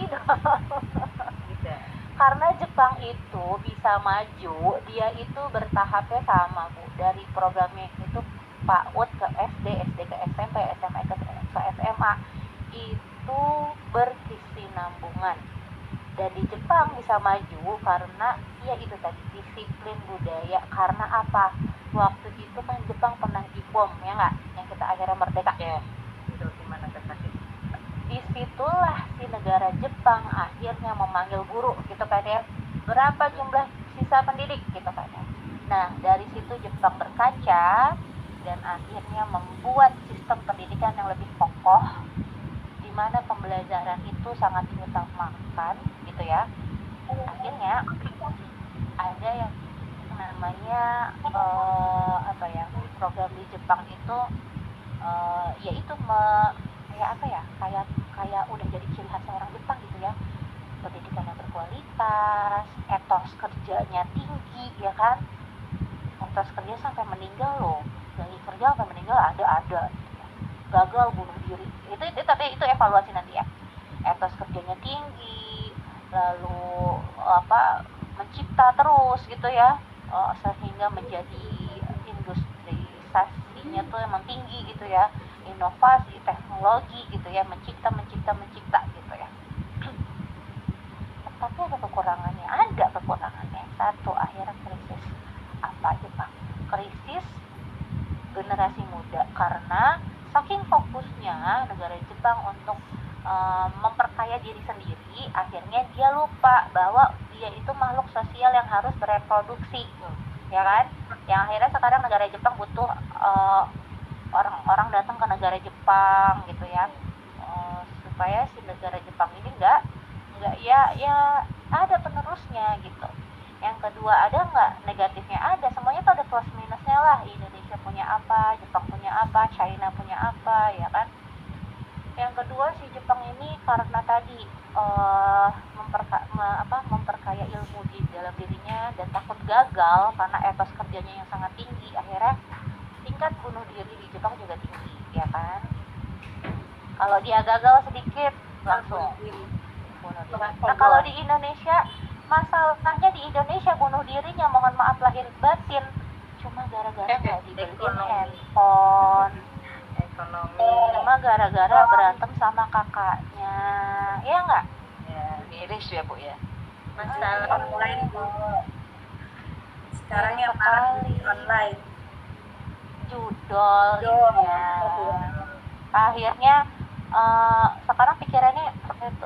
dong. Bisa. Karena Jepang itu bisa maju, dia itu bertahapnya sama Bu. Dari programnya itu PAUD ke SD, SD ke SMP, SMA ke SMA itu berkesinambungan. Dan di Jepang bisa maju karena ya itu tadi disiplin budaya. Karena apa? Waktu itu kan Jepang pernah dibom ya nggak? Yang kita akhirnya merdeka. Ya, itu gimana kasih? Disitulah si negara Jepang akhirnya memanggil guru gitu kan ya, berapa jumlah sisa pendidik gitu kan ya. Nah dari situ Jepang berkaca dan akhirnya membuat sistem pendidikan yang lebih kokoh, di mana pembelajaran itu sangat diutamakan gitu ya. Akhirnya ada yang namanya apa ya, program di Jepang itu yaitu kayak apa ya, kayak udah jadi ciri khas orang Jepang gitu ya, pendidikan yang berkualitas, etos kerjanya tinggi ya kan, etos kerja sampai meninggal loh, lagi kerja sampai meninggal ada gitu ya. Gagal bunuh diri itu tapi itu evaluasi nanti ya. Etos kerjanya tinggi, lalu apa, mencipta terus gitu ya, sehingga menjadi industrialisasinya tuh emang tinggi gitu ya, inovasi teknologi gitu ya, mencipta gitu ya. Tapi ada kekurangannya. Satu, akhirnya krisis. Apa aja Pak? Krisis generasi muda, karena saking fokusnya negara Jepang untuk memperkaya diri sendiri, akhirnya dia lupa bahwa dia itu makhluk sosial yang harus bereproduksi, ya kan? Yang akhirnya sekarang negara Jepang butuh orang-orang datang ke negara Jepang gitu ya, supaya si negara Jepang ini nggak ya ada penerusnya gitu. Yang kedua, ada nggak negatifnya? Ada, semuanya tuh ada plus minusnya lah. Indonesia punya apa, Jepang punya apa, China punya apa, ya kan? Yang kedua, si Jepang ini karena tadi memperkaya ilmu di dalam dirinya dan takut gagal karena etos kerjanya yang sangat tinggi, akhirnya tingkat bunuh diri di Jepang juga tinggi, ya kan? Kalau dia gagal sedikit langsung bunuh diri. Nah kalau di Indonesia, masalahnya di Indonesia bunuh dirinya, mohon maaf lahir batin, cuma gara-gara nggak dibeliin handphone, cuma gara-gara berantem sama kakaknya, ya nggak? Ya, miris ya Bu ya. Masalah online Bu. Sekarang yang online. Judol ya. Akhirnya sekarang pikirannya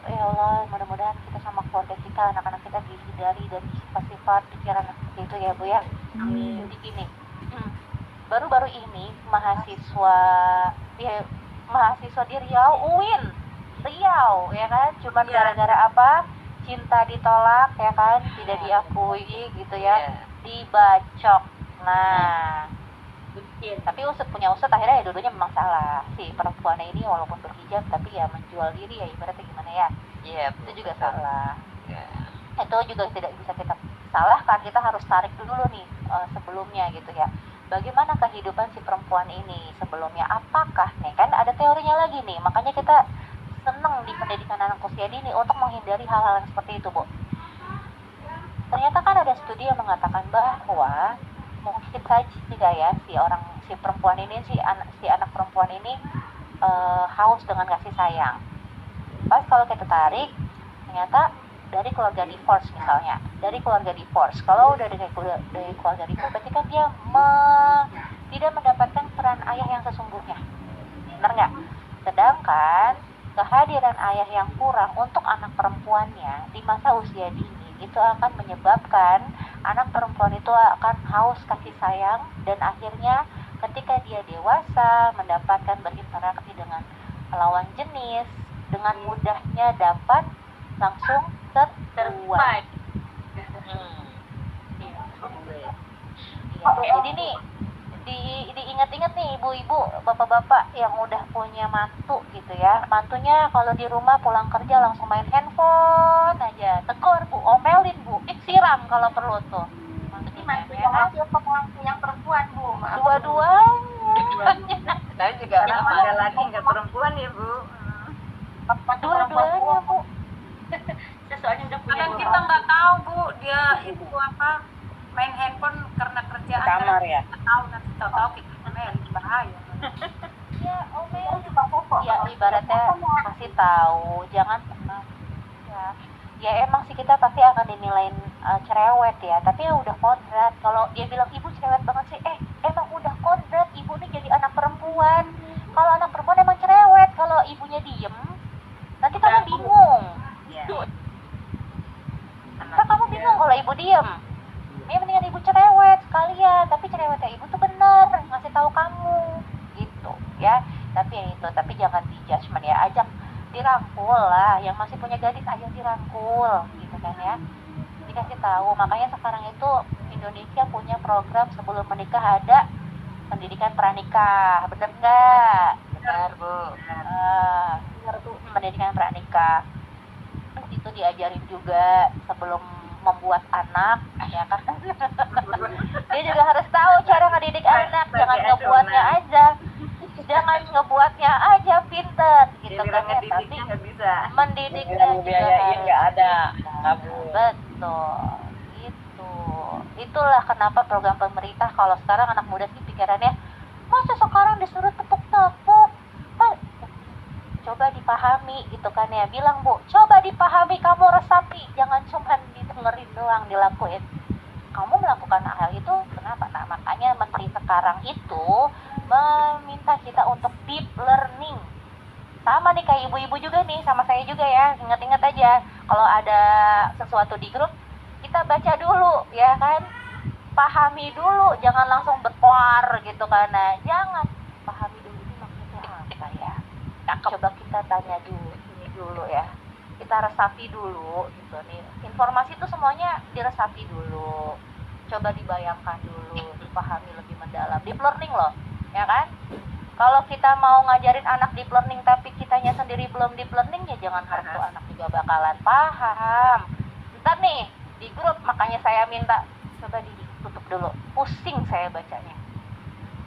ya Allah, mudah-mudahan kita sama keluarga kita, anak-anak kita dihindari dari sifat-sifat pikiran seperti itu ya Bu ya. Amin. Jadi gini, baru-baru ini mahasiswa di Riau, UIN Riau ya kan, cuma gara-gara apa, cinta ditolak ya kan, tidak diakui gitu ya, dibacok. Nah tapi punya usut akhirnya ya dulunya memang salah, si perempuannya ini walaupun berhijab tapi ya menjual diri ya, ibaratnya gimana ya, itu juga salah. Itu juga tidak bisa kita salahkan, kita harus tarik dulu nih sebelumnya gitu ya, bagaimana kehidupan si perempuan ini sebelumnya, apakah nih, kan ada teorinya lagi nih, makanya kita seneng di pendidikan anak usia dini untuk menghindari hal-hal yang seperti itu Bu. Ternyata kan ada studi yang mengatakan bahwa mungkin saja ya si perempuan ini, si anak perempuan ini haus dengan kasih sayang. Pas kalau kita tarik, ternyata dari keluarga divorce misalnya, kalau udah dari keluarga divorce, berarti kan dia tidak mendapatkan peran ayah yang sesungguhnya, benar nggak? Sedangkan kehadiran ayah yang kurang untuk anak perempuannya di masa usia dini itu akan menyebabkan anak perempuan itu akan haus kasih sayang, dan akhirnya ketika dia dewasa mendapatkan berinteraksi dengan lawan jenis, dengan mudahnya dapat langsung terbuat. Jadi nih diingat-ingat nih ibu-ibu, bapak-bapak yang udah punya mantu gitu ya, mantunya kalau di rumah pulang kerja langsung main handphone aja, tegur Bu, omelin Bu, siram kalau perlu tuh. Ini mantu yang laki atau mantu yang perempuan Bu? Dua-duanya. Saya juga ada laki nggak perempuan ya Bu. Dua-duanya Bu. kita nggak tahu Bu, dia itu apa main handphone karena kerjaan. Kamar ya. Nggak tahu, nanti tahu kita ngomel bahaya. Ya ya ibaratnya kasih tahu, jangan ya emang sih kita pasti akan dinilai cerewet ya, tapi ya udah kodrat. Kalau dia bilang ibu cerewet banget sih, emang udah kodrat, ibu nih jadi anak perempuan. Kalau anak perempuan emang cerewet, kalau ibunya diem nanti kamu bingung. Kan kamu bingung kalau ibu diem. Ya mendingan ibu cerewet sekalian, tapi cerewetnya ibu tuh bener ngasih tahu kamu gitu ya. Tapi jangan di judgement ya, ajak dirangkul lah, yang masih punya gadis ayo dirangkul gitu kan ya, dikasih tahu. Makanya sekarang itu Indonesia punya program sebelum menikah, ada pendidikan pranikah, bener nggak? Benar Bu. Bener tuh, pendidikan pranikah itu diajarin juga sebelum membuat anak ya kan. Dia juga harus tahu cara ngedidik anak, jangan ngebuatnya aja pinter gitu kan ya, tapi mendidiknya juga harus nggak ada, Bu. Betul, itulah kenapa program pemerintah. Kalau sekarang anak muda sih pikirannya, masa sekarang disuruh tepuk-tepuk, coba dipahami gitu kan ya. Bilang Bu, coba dipahami, kamu resapi, jangan cuma didengerin doang, dilakuin. Kamu melakukan hal itu kenapa? Nah makanya menteri sekarang itu meminta kita untuk deep learning. Sama nih kayak ibu-ibu juga nih, sama saya juga ya. Ingat-ingat aja kalau ada sesuatu di grup, kita baca dulu ya kan, pahami dulu, jangan langsung berkoar gitu kan. Nah, jangan, pahami dulu ini maksudnya apa ya. Coba kita tanya dulu ya, kita resapi dulu gitu nih. Informasi itu semuanya diresapi dulu, coba dibayangkan dulu, dipahami lebih mendalam. Deep learning loh ya kan. Kalau kita mau ngajarin anak deep learning tapi kitanya sendiri belum deep learning, ya jangan harap tuh anak juga bakalan paham. Ntar nih di grup, makanya saya minta coba ditutup dulu, pusing saya bacanya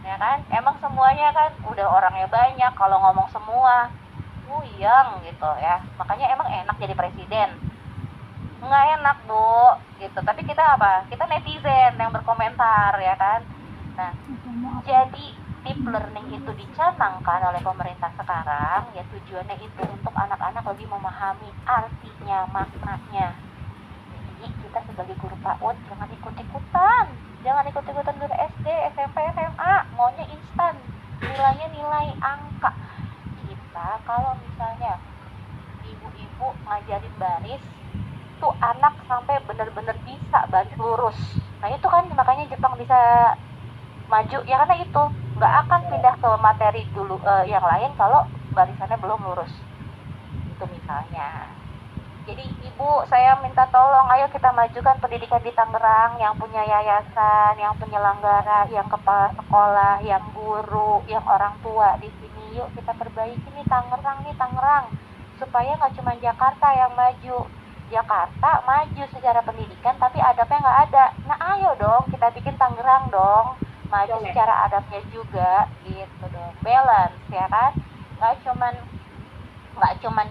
ya kan. Emang semuanya kan udah orangnya banyak, kalau ngomong semua puyeng gitu ya. Makanya emang enak jadi presiden? Nggak enak Bu gitu. Tapi kita apa? Kita netizen yang berkomentar ya kan. Nah, jadi deep learning itu dicanangkan oleh pemerintah sekarang ya, tujuannya itu untuk anak-anak lebih memahami artinya, maknanya. Jadi kita sebagai guru PAUD jangan ikut-ikutan guru SD, SMP, SMA, maunya instan, nilainya nilai angka. Kita kalau misalnya ibu-ibu ngajarin baris tuh anak sampai bener-bener bisa baris lurus. Nah itu kan makanya Jepang bisa maju ya, karena itu nggak akan pindah ke materi dulu yang lain kalau barisannya belum lurus itu misalnya. Jadi ibu, saya minta tolong, ayo kita majukan pendidikan di Tangerang, yang punya yayasan, yang penyelenggara, yang kepala sekolah, yang guru, yang orang tua di sini. Yuk kita perbaiki nih Tangerang, supaya nggak cuma Jakarta yang maju. Jakarta maju secara pendidikan, tapi adabnya nggak ada. Nah ayo dong kita bikin Tangerang dong, maju secara adabnya juga, gitu dong, balance ya kan. Nggak cuman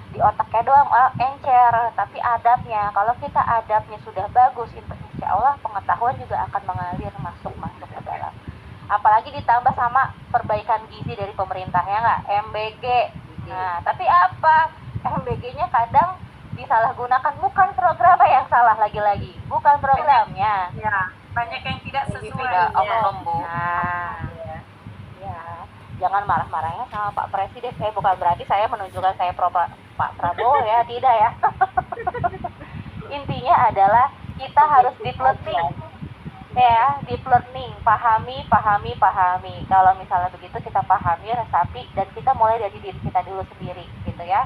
di otaknya doang encer, tapi adabnya. Kalau kita adabnya sudah bagus, insya Allah pengetahuan juga akan mengalir masuk ke dalam. Apalagi ditambah sama perbaikan gizi dari pemerintah ya nggak, MBG. Nah tapi apa, MBG-nya kadang disalahgunakan, bukan programnya yang salah, lagi-lagi bukan programnya ya, banyak yang tidak sesuai ya. Nah ya, jangan marah-marahnya sama Pak Presiden. Saya bukan berarti saya menunjukkan saya pro Pak Prabowo ya, tidak ya. Intinya adalah kita harus deep learning ya, deep learning, pahami. Kalau misalnya begitu kita pahami, resapi, dan kita mulai dari diri kita dulu sendiri gitu ya.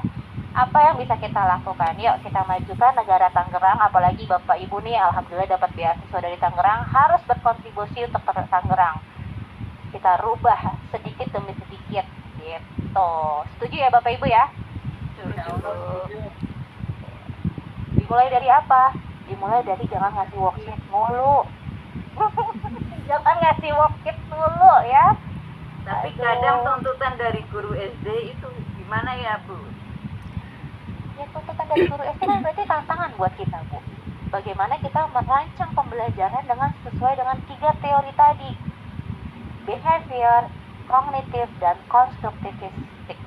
Apa yang bisa kita lakukan? Yuk kita majukan negara Tangerang. Apalagi Bapak Ibu nih alhamdulillah dapat beasiswa dari Tangerang, harus berkontribusi untuk Tangerang. Kita rubah sedikit demi sedikit gitu. Setuju ya Bapak Ibu ya? Setuju. Dimulai dari apa? Dimulai dari jangan ngasih worksheet mulu. Jangan ngasih worksheet mulu ya. Tapi kadang tuntutan dari guru SD itu gimana ya Bu? Ya tuntutan dari guru SD kan berarti tantangan buat kita, Bu. Bagaimana kita merancang pembelajaran dengan sesuai dengan 3 teori tadi. Behavior, kognitif, dan konstruktivistik.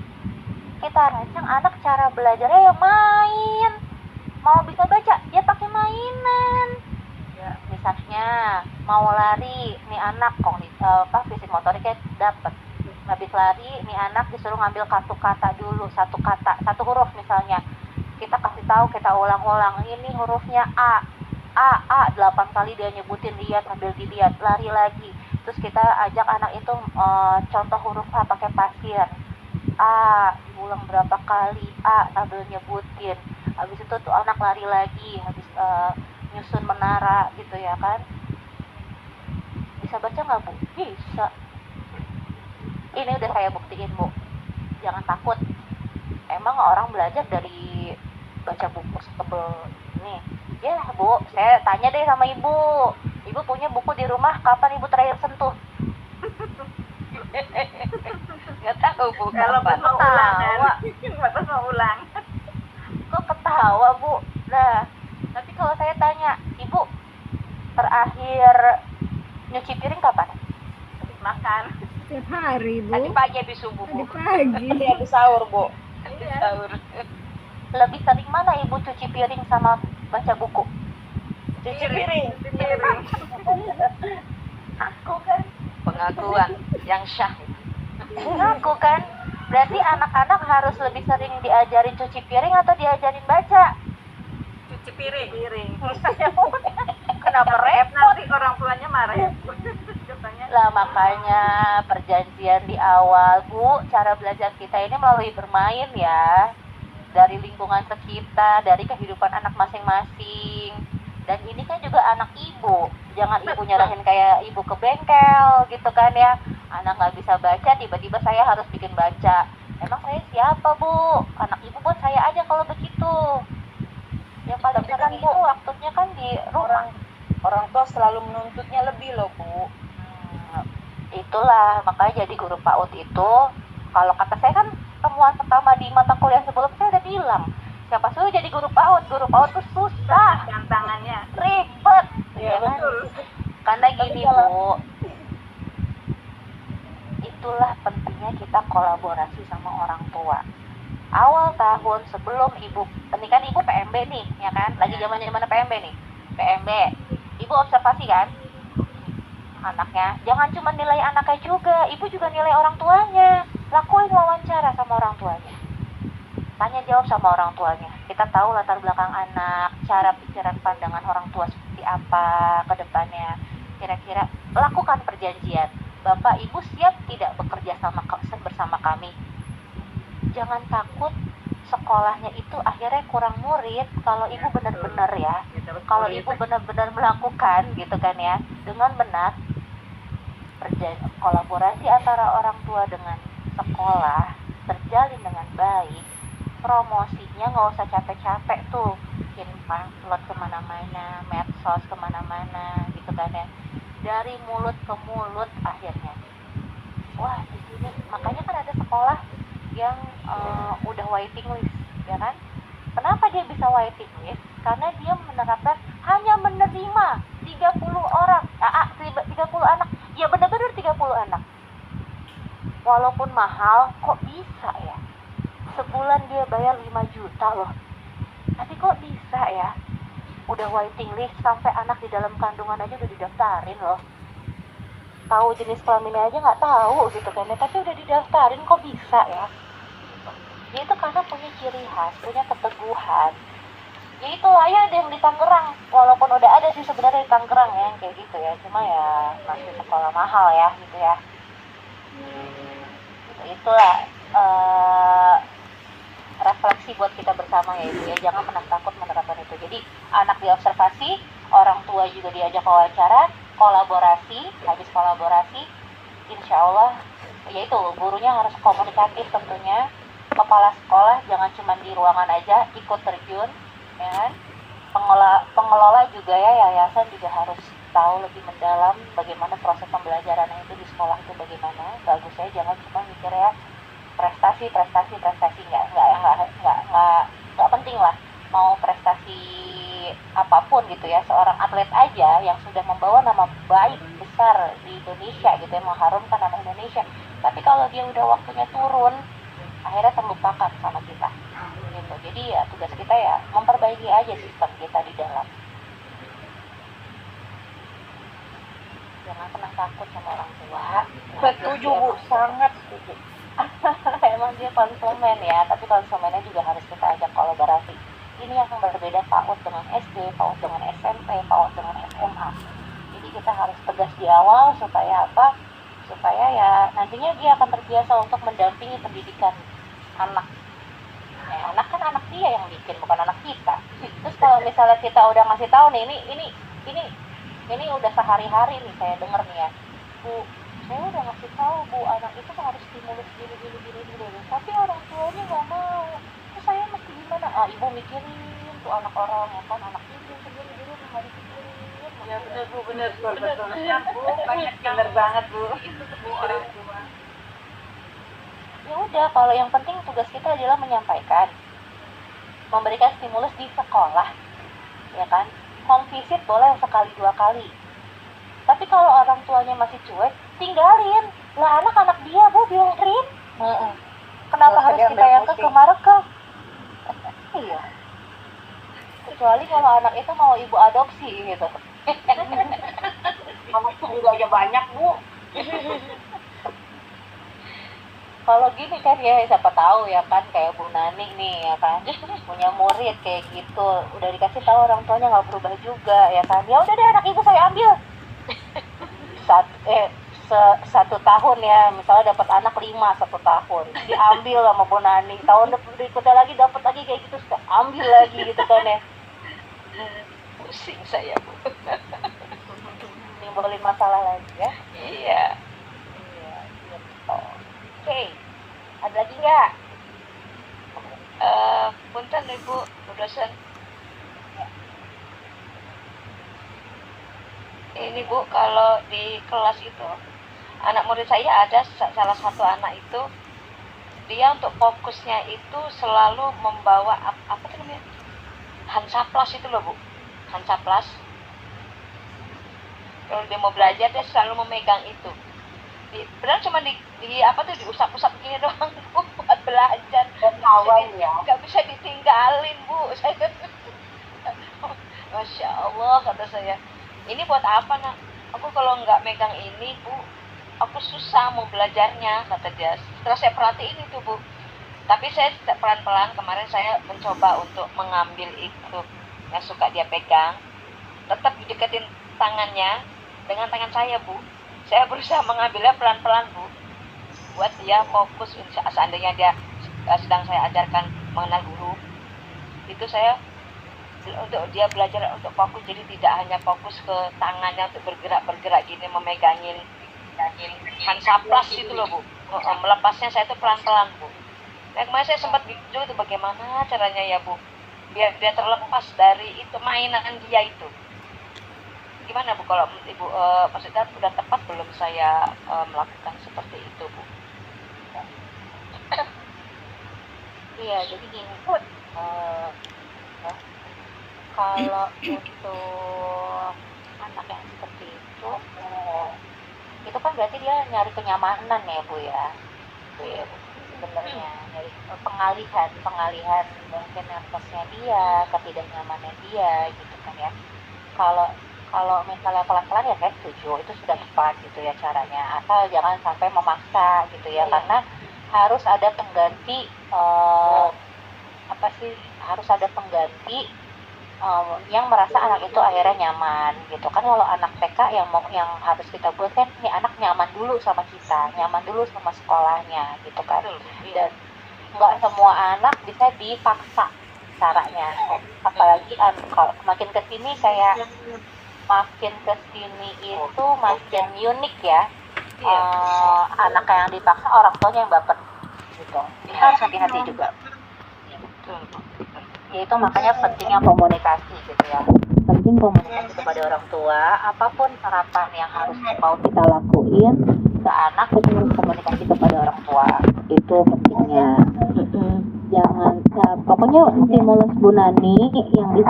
Kita rancang anak cara belajarnya ya main. Mau bisa baca, ya pakai mainan. Ya, misalnya mau lari, nih anak fisik motoriknya dapat. Habis lari, nih anak disuruh ngambil kartu kata dulu, satu kata, satu huruf misalnya. Kita kasih tahu, kita ulang-ulang, ini hurufnya A, 8 kali dia nyebutin, lihat, sambil dilihat, lari lagi. Terus kita ajak anak itu contoh huruf A pakai pasir. A, diulang berapa kali, A sambil nyebutin. Habis itu tuh anak lari lagi, habis nyusun menara gitu ya kan. Bisa baca nggak, Bu? Bisa. Ini udah saya buktiin, Bu. Jangan takut. Emang orang belajar dari baca buku setebel ini? Ya, Bu, saya tanya deh sama Ibu. Ibu punya buku di rumah, kapan Ibu terakhir sentuh? Nggak tahu, Bu. Kalau pas mau ulang, pas mau ulang. Kok ketawa, Bu? Nah, tapi kalau saya tanya, Ibu terakhir nyuci piring kapan? Habis makan. Setiap hari, Bu. Tadi pagi habis subuh, Bu. Tadi pagi. Tadi habis sahur, Bu. Habis sahur. Lebih sering mana Ibu cuci piring sama baca buku? Cuci piring. Aku kan. Pengakuan yang syah. Aku kan. Berarti anak-anak harus lebih sering diajarin cuci piring atau diajarin baca? Cuci piring. Kenapa repot? Nanti orang tuanya marah ya, Bu. Lah makanya perjanjian di awal, Bu, cara belajar kita ini melalui bermain ya. Dari lingkungan sekitar, dari kehidupan anak masing-masing. Dan ini kan juga anak ibu. Jangan ibu nyerahin kayak ibu ke bengkel gitu kan ya. Anak nggak bisa baca, tiba-tiba saya harus bikin baca. Emang saya siapa, Bu? Anak ibu buat saya aja kalau begitu. Ya paling sering itu waktunya kan di rumah. Orang tua selalu menuntutnya lebih loh, Bu. Itulah makanya jadi guru PAUD itu, kalau kata saya kan temuan pertama di mata kuliah sebelum saya udah bilang, siapa suruh jadi guru PAUD tuh susah, Tantangannya ribet ya, kan? betul. Karena gini, Bu, itulah pentingnya kita kolaborasi sama orang tua. Awal tahun sebelum ibu, ini kan ibu PMB nih ya kan, lagi zaman-zaman PMB nih, PMB ibu observasi kan anaknya, jangan cuma nilai anaknya juga, ibu juga nilai orang tuanya. Lakuin wawancara sama orang tuanya, tanya jawab sama orang tuanya. Kita tahu latar belakang anak, cara pikiran pandangan orang tua seperti apa ke depannya. Kira-kira lakukan perjanjian, Bapak Ibu siap tidak bekerja bersama kami. Jangan takut sekolahnya itu akhirnya kurang murid kalau ibu benar-benar ya, kalau ibu benar-benar melakukan gitu kan ya, dengan benar. Kolaborasi antara orang tua dengan sekolah terjalin dengan baik, promosinya nggak usah capek-capek tuh bikin pamflet kemana-mana, medsos kemana-mana gitu kan ya, dari mulut ke mulut akhirnya. Wah, di sini makanya kan ada sekolah yang udah waiting list ya kan. Kenapa dia bisa waiting list? Karena dia menerapkan hanya menerima 30 orang, 30 anak. Ya benar-benar 30 anak. Walaupun mahal, kok bisa ya? Sebulan dia bayar 5 juta loh. Tapi kok bisa ya? Udah waiting list, sampai anak di dalam kandungan aja udah didaftarin loh. Tahu jenis kelaminnya aja nggak tahu gitu kan, tapi udah didaftarin, kok bisa ya? Dia itu karena punya ciri khas, punya keteguhan. Ya itu lah ya, ada yang di Tangerang, walaupun udah ada sih sebenarnya di Tangerang ya yang kayak gitu ya, cuma ya masih sekolah mahal ya gitu ya. Itulah refleksi buat kita bersama ya Ibu ya, jangan pernah takut menerapkan itu. Jadi anak diobservasi, orang tua juga diajak wawancara, kolaborasi. Habis kolaborasi, insya Allah yaitu gurunya harus komunikatif tentunya. Kepala sekolah jangan cuma di ruangan aja, ikut terjun ya kan? Pengelola juga ya, yayasan juga harus tahu lebih mendalam bagaimana proses pembelajaran itu di sekolah itu bagaimana. Bagusnya jangan cuma mikir ya prestasi nggak penting penting lah, mau prestasi apapun gitu ya, seorang atlet aja yang sudah membawa nama baik besar di Indonesia gitu ya, mengharumkan nama Indonesia, tapi kalau dia udah waktunya turun, akhirnya terlupakan sama kita gitu. Jadi ya tugas kita ya memperbaiki aja sistem kita di dalam. Jangan pernah takut sama orang tua. Setuju Bu, sangat setuju. Emang dia konsumen ya, tapi konsumennya juga harus kita ajak kolaborasi. Ini yang berbeda PAUD dengan SD, PAUD dengan SMP, PAUD dengan SMA. Jadi kita harus tegas di awal supaya apa? Supaya ya nantinya dia akan terbiasa untuk mendampingi pendidikan anak. Anak kan anak dia yang bikin, bukan anak kita. Terus kalau misalnya kita udah ngasih tahu nih, ini udah sehari-hari nih saya denger nih ya, Bu, saya udah ngasih tahu Bu, anak itu harus stimulus gini, tapi orang tuanya nggak mau. Terus saya mesti gimana? Ibu mikirin tuh anak orang ya kan, anak ibu sendiri nggak dipikirin. Ya benar Bu, benar betul. Ya Bu, banyak benar banget Bu. Itu Bu orang tua. Ya udah, kalau yang penting tugas kita adalah menyampaikan, memberikan stimulus di sekolah, ya kan. Home visit boleh sekali 2 kali. Tapi kalau orang tuanya masih cuek, tinggalin. Lah anak-anak dia Bu biarin. Kenapa harus kita yang kemareke? Iya. Kecuali kalau anak itu mau ibu adopsi gitu. Anak juga aja banyak Bu. Kalau gini kan ya, siapa tahu ya kan, kayak Bu Nani nih ya kan, punya murid kayak gitu, udah dikasih tahu orang tuanya nggak berubah juga ya kan, ya udah deh anak ibu saya ambil. Satu tahun ya, misalnya dapat anak 5 1 tahun, diambil sama Bu Nani, tahun berikutnya lagi dapat lagi kayak gitu, ambil lagi gitu kan ya. Pusing saya Bu. Nimbulin masalah lagi ya. Iya. Oke, ada lagi nggak? Punten Ibu, Bu dosen. Ini Bu, kalau di kelas itu anak murid saya ada salah satu anak itu, dia untuk fokusnya itu selalu membawa apa tuh namanya, Hansaplas itu loh Bu, Hansaplas. Kalau dia mau belajar dia selalu memegang itu. Benar cuma di apa tuh, diusap-usap gini doang Bu, buat belajar. Awal ya. Nggak bisa ditinggalin Bu. Saya, Masya Allah kata saya, ini buat apa nak? Aku kalau nggak megang ini Bu, aku susah mau belajarnya kata dia. Setelah saya perhatiin itu Bu, tapi saya pelan-pelan kemarin saya mencoba untuk mengambil itu yang suka dia pegang, tetap dideketin tangannya dengan tangan saya Bu. Saya berusaha mengambilnya pelan-pelan Bu, buat dia fokus. Seandainya dia sedang saya ajarkan mengenal huruf, itu saya untuk dia belajar untuk fokus, jadi tidak hanya fokus ke tangannya untuk bergerak gini memegangin Hansaplas itu loh Bu. Melepasnya saya itu pelan-pelan Bu. Nah, kemarin saya sempat video itu bagaimana caranya ya Bu, biar dia terlepas dari itu mainan dia itu. Gimana Bu kalau Ibu maksudnya sudah tepat belum saya melakukan seperti itu Bu? Iya, jadi gini, kalau untuk anak yang seperti itu kan berarti dia nyari kenyamanan ya Bu ya. Sebenarnya nyari pengalihan mungkin nervousnya dia, ketidaknyamanan dia gitu kan ya. Kalau misalnya pelan-pelan ya saya setuju, itu sudah tepat gitu ya caranya, asal jangan sampai memaksa gitu ya, karena harus ada pengganti harus ada pengganti yang merasa anak itu akhirnya nyaman gitu kan. Kalau anak TK yang harus kita buat kan, nih anak nyaman dulu sama kita, nyaman dulu sama sekolahnya gitu kan. Dan nggak semua anak bisa dipaksa caranya, apalagi kalau makin kesini kayak makin kesini itu makin unik ya. Anak yang dipaksa orang tuanya yang baper gitu, kita harus hati-hati juga. Ya itu makanya pentingnya komunikasi gitu ya, penting komunikasi kepada orang tua, apapun harapan yang harus mau kita lakuin ke anak, kita harus komunikasi kepada orang tua, itu pentingnya. Jangan Ya, pokoknya stimulus Bu Nani yang di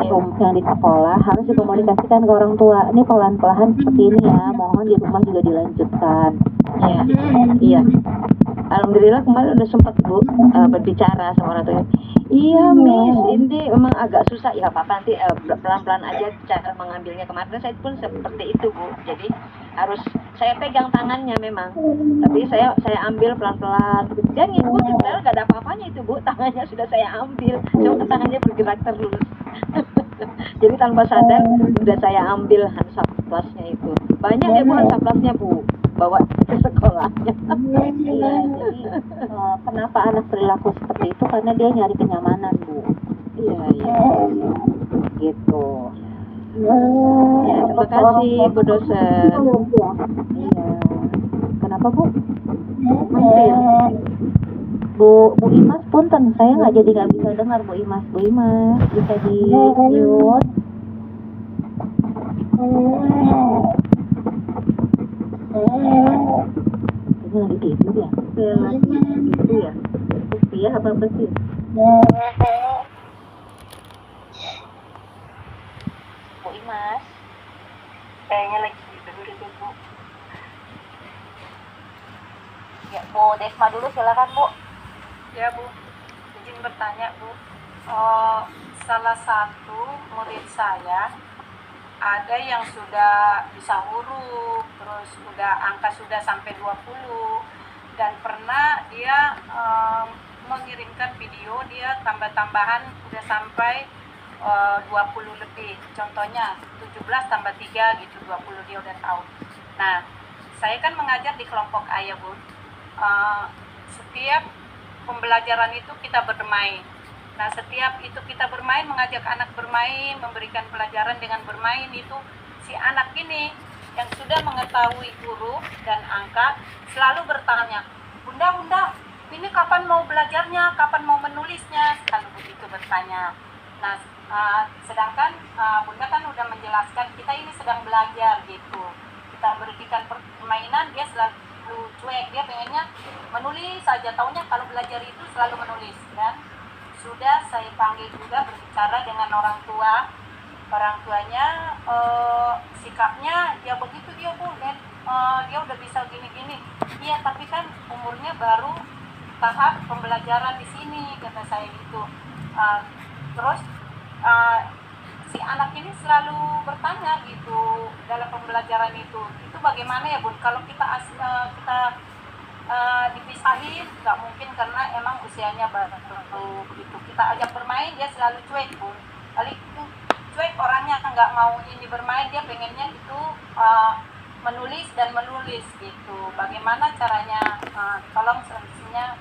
sekolah harus dikomunikasikan ke orang tua. Ini pelan-pelan seperti ini ya, mohon di rumah juga dilanjutkan. Iya, iya. Alhamdulillah kemarin udah sempat Bu berbicara sama orang tua. Iya Miss, ini memang agak susah ya Papa, nanti pelan-pelan aja cara mengambilnya. Kemarin saya pun seperti itu Bu, jadi harus saya pegang tangannya memang, tapi saya ambil pelan-pelan. Dia ngikut, sebenarnya nggak ada apa-apanya itu Bu, tangannya sudah saya ambil, cuma tangannya bergerak terus. Jadi tanpa sadar sudah saya ambil Hansaplastnya itu. Banyak ya Bu Hansaplastnya Bu, bawa ke sekolahnya. Iya, jadi kenapa anak perilaku seperti itu karena dia nyari kenyamanan Bu. Iya, iya, gitu. Ya, terima kasih Bu dosen. Iya. Kenapa Bu? Mentil. Bu Imas punten, saya nggak bisa dengar Bu Imas. Bu Imas bisa di mute. Ini lagi tidur ya? Lagi itu ya? Iya apa bersih? Bu Imas Kayaknya lagi tidur itu Bu. ya, Bu Desma dulu silakan Bu. Ya Bu, izin bertanya Bu. Salah satu murid saya ada yang sudah bisa huruf, terus angka sudah sampai 20, dan pernah dia mengirimkan video dia tambah-tambahan udah sampai 20 lebih. Contohnya 17 tambah 3 gitu, 20 dia udah tahu. Nah, saya kan mengajar di kelompok A ya Bu. Setiap pembelajaran itu kita bermain. Nah, setiap itu kita bermain, mengajak anak bermain, memberikan pelajaran dengan bermain, itu si anak ini yang sudah mengetahui huruf dan angka selalu bertanya, Bunda, ini kapan mau belajarnya, kapan mau menulisnya, selalu begitu bertanya. Nah, sedangkan Bunda kan udah menjelaskan kita ini sedang belajar gitu. Kita berikan permainan, dia selalu cuek, dia pengennya menulis saja, taunya kalau belajar itu selalu menulis. Dan sudah saya panggil juga berbicara dengan orang tuanya, sikapnya ya begitu dia Bu, dan dia udah bisa gini-gini. Iya, tapi kan umurnya baru tahap pembelajaran di sini, kata saya gitu. Terus si anak ini selalu bertanya gitu dalam pembelajaran itu bagaimana ya Bun? Kalau kita dipisahin nggak mungkin karena emang usianya baru begitu. Kita ajak bermain dia selalu cuek Bun. Kali cuek orangnya nggak mau ini bermain, dia pengennya itu menulis gitu. Bagaimana caranya? Tolong solusinya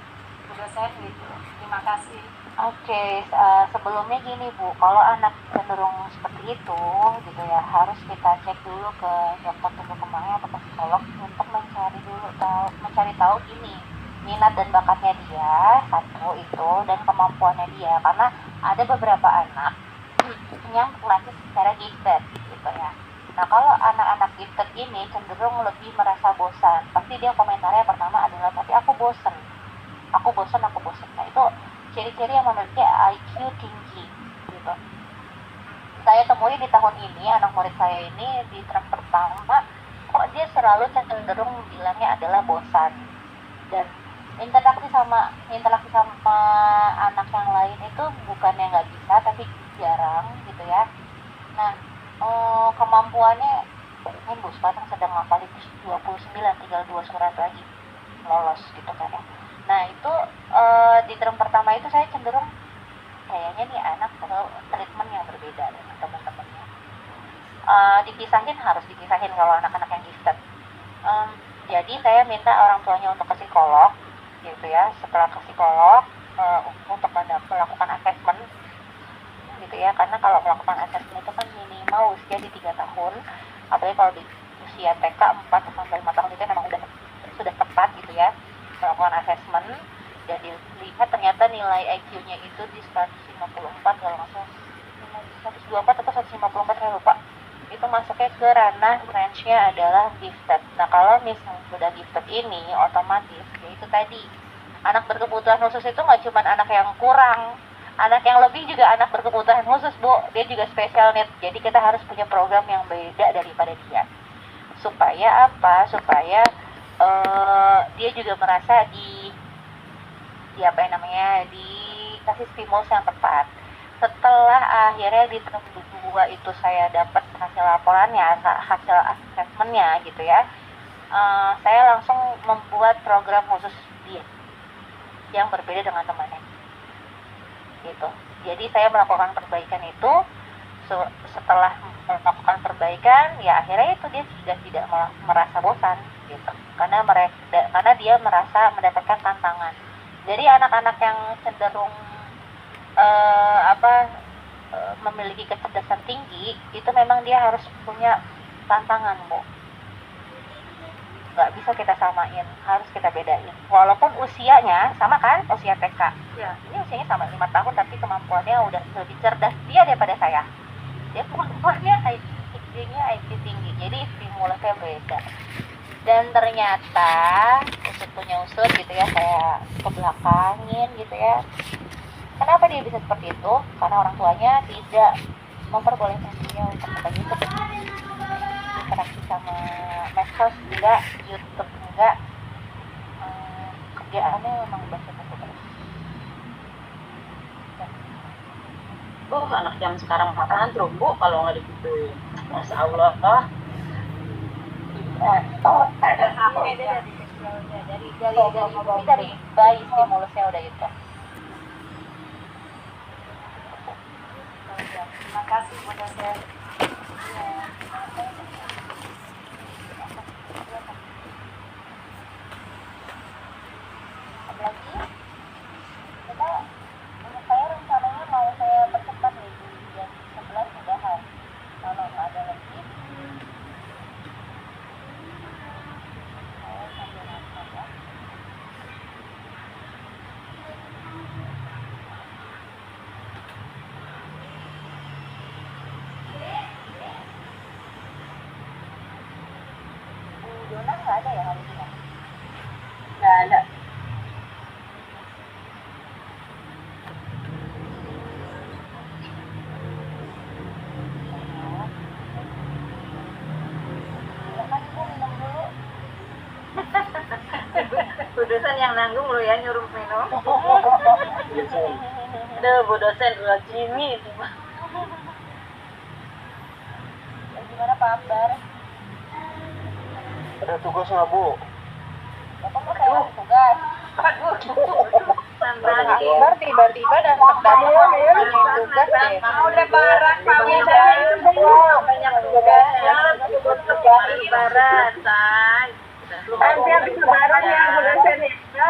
udah saya gitu. Terima kasih. Oke, sebelumnya gini Bu, kalau anak cenderung seperti itu gitu ya, harus kita cek dulu ke dokter tumbuh kembangnya atau ke psikolog untuk mencari tahu gini, minat dan bakatnya dia, satu itu, dan kemampuannya dia, karena ada beberapa anak yang lahir secara gifted gitu ya. Nah, kalau anak-anak gifted ini cenderung lebih merasa bosan, pasti dia komentarnya pertama adalah, tapi aku bosan. Nah, itu ciri-ciri yang memiliki IQ tinggi gitu. Saya temui di tahun ini, anak murid saya ini di term pertama, kok dia selalu cenderung bilangnya adalah bosan. Dan interaksi sama anak yang lain itu bukannya nggak bisa, tapi jarang gitu ya. Nah, kemampuannya ini Bu sekarang sedang ngapalin 29, tinggal 2 surat lagi lolos gitu kan ya. Nah, itu di term pertama itu saya cenderung kayaknya nih anak perlu treatment yang berbeda dengan teman-temannya. Harus dipisahin kalau anak-anak yang gifted. Jadi saya minta orang tuanya untuk ke psikolog gitu ya. Setelah ke psikolog untuk melakukan assessment gitu ya, karena kalau melakukan assessment itu kan minimal usia di 3 tahun, apalagi kalau di usia TK 4-5 tahun itu memang sudah tepat gitu ya melakukan assessment, dan dilihat ternyata nilai IQ-nya itu di 154 kalau nggak salah, 124 atau 154 saya lupa, itu masuknya ke ranah range-nya adalah gifted. Nah, kalau misalnya sudah gifted ini otomatis yaitu tadi anak berkebutuhan khusus itu nggak cuma anak yang kurang Anak yang lebih juga anak berkebutuhan khusus, Bu. Dia juga special need. Jadi kita harus punya program yang beda daripada dia. Supaya apa? Supaya dia juga merasa di apa yang namanya, dikasih stimulus yang tepat. Setelah akhirnya di tahap 2 itu saya dapat hasil laporannya, hasil asesmennya gitu ya, saya langsung membuat program khusus dia yang berbeda dengan temannya gitu. Jadi saya melakukan perbaikan itu. Setelah melakukan perbaikan, ya akhirnya itu dia sudah tidak merasa bosan gitu, karena dia merasa mendapatkan tantangan. Jadi anak-anak yang cenderung memiliki kecerdasan tinggi itu memang dia harus punya tantangan, Bu. Nggak bisa kita samain, harus kita bedain. Walaupun usianya sama kan, usia TK. Ya. Ini usianya sama 5 tahun, tapi kemampuannya udah lebih cerdas dia daripada saya. Dia kemampuannya IQ-nya IQ tinggi, jadi stimulusnya beda. Dan ternyata usut punya usut gitu ya, saya kebelakangin gitu ya. Kenapa dia bisa seperti itu? Karena orang tuanya tidak memperbolehkan dia untuk menonton interaksi sama medsos enggak, YouTube enggak, kerjaannya memang baca buku terus. Anak jam sekarang makanan terus, Bu, kalau nggak digituin. Masya Allah. Dari bayi stimulusnya udah itu. Terima kasih Bu dosen. Lagi kita, untuk saya rencananya mau saya percepat nih di jam 11 sudahan. Kalau nggak ada lagi, saya sambil nonton ya. Bu Dona nggak ada ya hari ini? Nggak ada. Silakan Ibu minum dulu. Bu dosen yang nanggung lo ya nyuruh minum. Aduh, Bu dosen udah Jimmy itu. Gimana Pak Akbar? Ada tugas nggak, Bu? Bapak mau saya tugas. Akbar Tiba-tiba datang tugas deh. Mau lebaran Pak Wida. banyak tugasnya. Lebaran, say. Nanti habis lebaran ya, Bu dosen ya.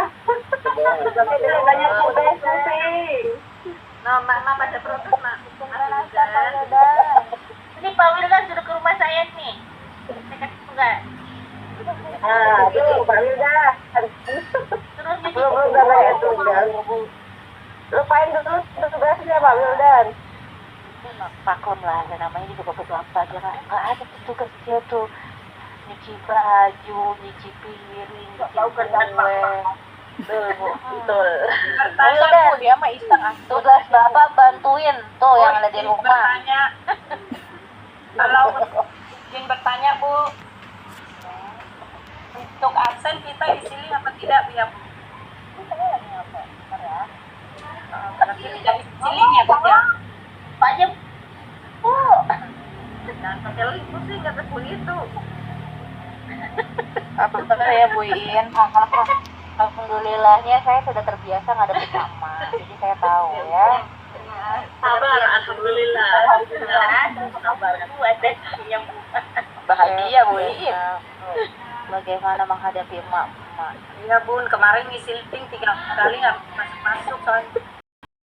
Banyak tugas nanti. Mama pada protes, Mak. Ini Pak Wildan sudah ke rumah saya nih. Saya kasih tugas. Ah, betul Pak Wilda. Terus jadi Belum ya tugas. Lupain dulu tugasnya Pak Wildan. maklum lah, ya namanya juga bapak-bapak aja nggak ada tugas dia tuh, nyuci baju, nyuci piring, nyuci kue. Betul. Bertanya Bu, dia mah iseng Tugas bapak bantuin tuh yang ada di rumah. Bertanya. Kalau izin bertanya Bu, untuk absen kita disilih apa tidak Bu ya Bu? Ini saya lagi ngapa? Bentar ya. Berarti tidak disilih ya Bu ya? Pak Jem, Bu. Jangan pakai lipu sih, kata Bu itu. Apa benar ya Bu Iin? Alhamdulillahnya saya sudah terbiasa ngadepin mama, jadi saya tahu ya. Sabar, alhamdulillah. Sabar kan yang Bahagia, Bu Iin. Bagaimana menghadapi emak-emak? Iya Bun, kemarin ngisi link 3 kali nggak masuk soalnya